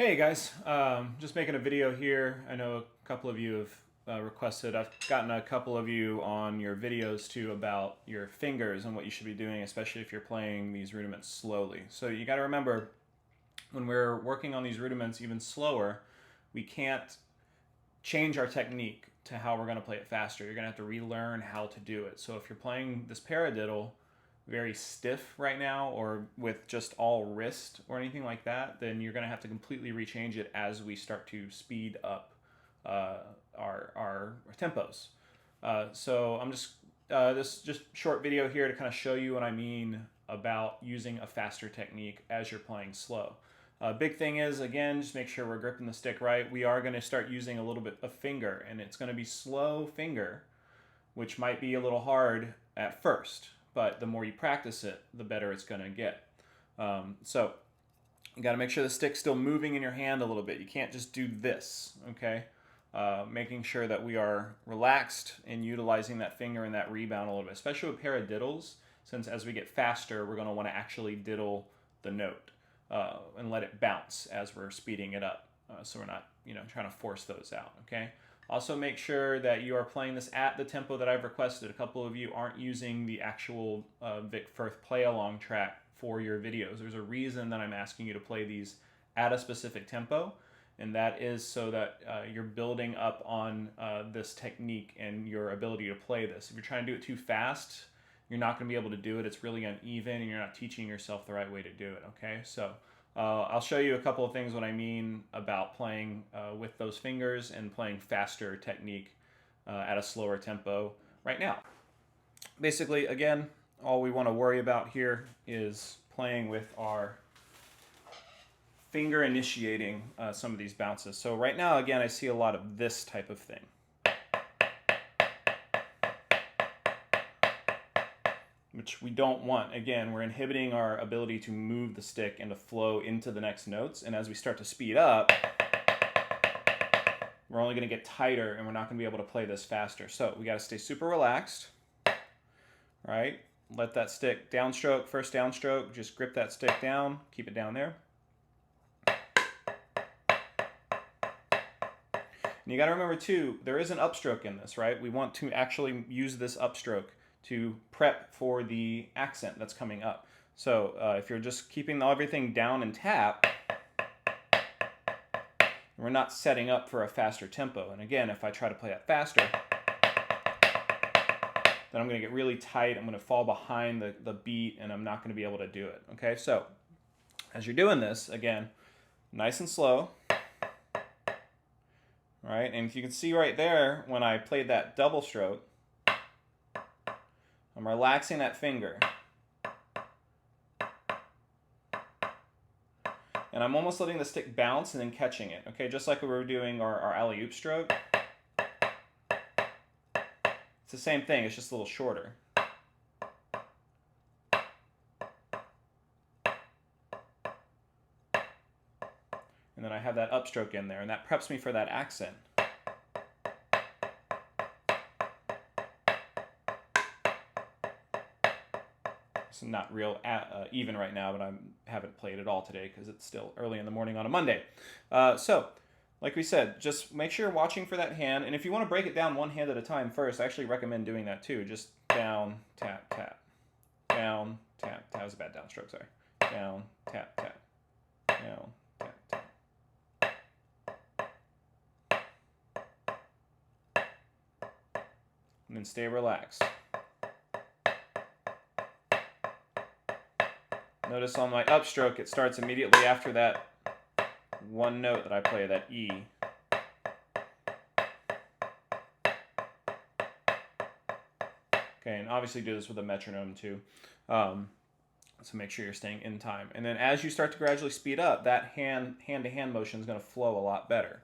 Hey guys, just making a video here. I know a couple of you have requested. I've gotten a couple of you on your videos too about your fingers and what you should be doing, especially if you're playing these rudiments slowly. So you got to remember, when we're working on these rudiments even slower, we can't change our technique to how we're going to play it faster. You're going to have to relearn how to do it. So if you're playing this paradiddle very stiff right now, or with just all wrist or anything like that, then you're going to have to completely rechange it as we start to speed up our tempos. So I'm just this just short video here to kind of show you what I mean about using a faster technique as you're playing slow. Big thing is, again, just make sure we're gripping the stick right. We are going to start using a little bit of finger, and it's going to be slow finger, which might be a little hard at first, but the more you practice it, the better it's going to get. So you got to make sure the stick's still moving in your hand a little bit. You can't just do this, okay? Making sure that we are relaxed and utilizing that finger and that rebound a little bit, especially with paradiddles, since as we get faster, we're going to want to actually diddle the note and let it bounce as we're speeding it up. So we're not, trying to force those out, okay? Also make sure that you are playing this at the tempo that I've requested. A couple of you aren't using the actual Vic Firth play-along track for your videos. There's a reason that I'm asking you to play these at a specific tempo, and that is so that you're building up on this technique and your ability to play this. If you're trying to do it too fast, you're not going to be able to do it. It's really uneven, and you're not teaching yourself the right way to do it, okay? So I'll show you a couple of things what I mean about playing with those fingers and playing faster technique at a slower tempo right now. Basically, again, all we want to worry about here is playing with our finger initiating some of these bounces. So right now, again, I see a lot of this type of thing. Which we don't want. Again, we're inhibiting our ability to move the stick and to flow into the next notes. And as we start to speed up, we're only going to get tighter and we're not going to be able to play this faster. So we got to stay super relaxed, right? Let that stick downstroke, first downstroke, just grip that stick down, keep it down there. And you got to remember too, there is an upstroke in this, right? We want to actually use this upstroke to prep for the accent that's coming up. So if you're just keeping everything down and tap, we're not setting up for a faster tempo. And again, if I try to play that faster, then I'm going to get really tight. I'm going to fall behind the beat, and I'm not going to be able to do it. Okay, so as you're doing this, again, nice and slow. All right, and if you can see right there, when I played that double stroke, I'm relaxing that finger. And I'm almost letting the stick bounce and then catching it, okay? Just like we were doing our alley-oop stroke. It's the same thing, it's just a little shorter. And then I have that upstroke in there, and that preps me for that accent. It's not real even right now, but I haven't played at all today because it's still early in the morning on a Monday. So, like we said, just make sure you're watching for that hand. And if you want to break it down one hand at a time first, I actually recommend doing that too. Just down, tap, tap. Down, tap, tap. That was a bad downstroke, sorry. Down, tap, tap. Down, tap, tap. And then stay relaxed. Notice on my upstroke, it starts immediately after that one note that I play, that E. Okay, and obviously do this with a metronome too. So make sure you're staying in time. And then as you start to gradually speed up, that hand-to-hand motion is going to flow a lot better.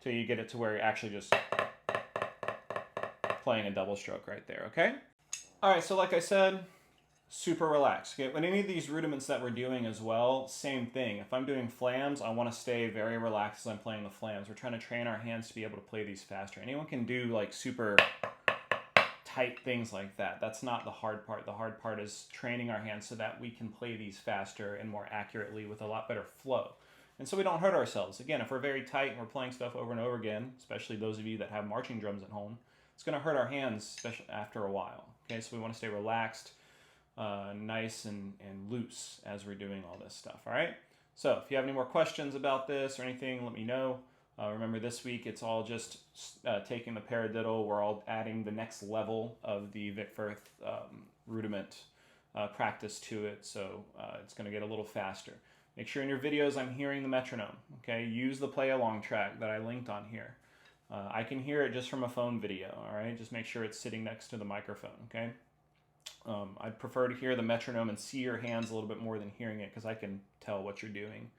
So you get it to where you're actually just playing a double stroke right there, okay? All right, so like I said, super relaxed. Okay, when any of these rudiments that we're doing as well, same thing. If I'm doing flams, I want to stay very relaxed as I'm playing the flams. We're trying to train our hands to be able to play these faster. Anyone can do like super tight things like that. That's not the hard part. The hard part is training our hands so that we can play these faster and more accurately with a lot better flow. And so we don't hurt ourselves. Again, if we're very tight and we're playing stuff over and over again, especially those of you that have marching drums at home, it's going to hurt our hands, especially after a while. Okay, so we want to stay relaxed, nice and loose as we're doing all this stuff. All right. So if you have any more questions about this or anything, let me know. Remember, this week it's all just taking the paradiddle. We're all adding the next level of the Vic Firth rudiment practice to it, so it's going to get a little faster. Make sure in your videos I'm hearing the metronome. Okay, use the play along track that I linked on here. I can hear it just from a phone video. All right, just make sure it's sitting next to the microphone. Okay. I'd prefer to hear the metronome and see your hands a little bit more than hearing it, because I can tell what you're doing,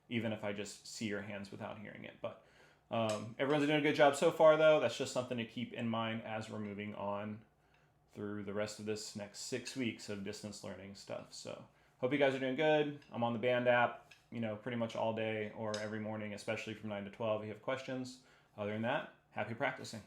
even if I just see your hands without hearing it. But everyone's doing a good job so far, though. That's just something to keep in mind as we're moving on through the rest of this next 6 weeks of distance learning stuff. So hope you guys are doing good. I'm on the band app, pretty much all day or every morning, especially from 9 to 12 if you have questions. Other than that, happy practicing.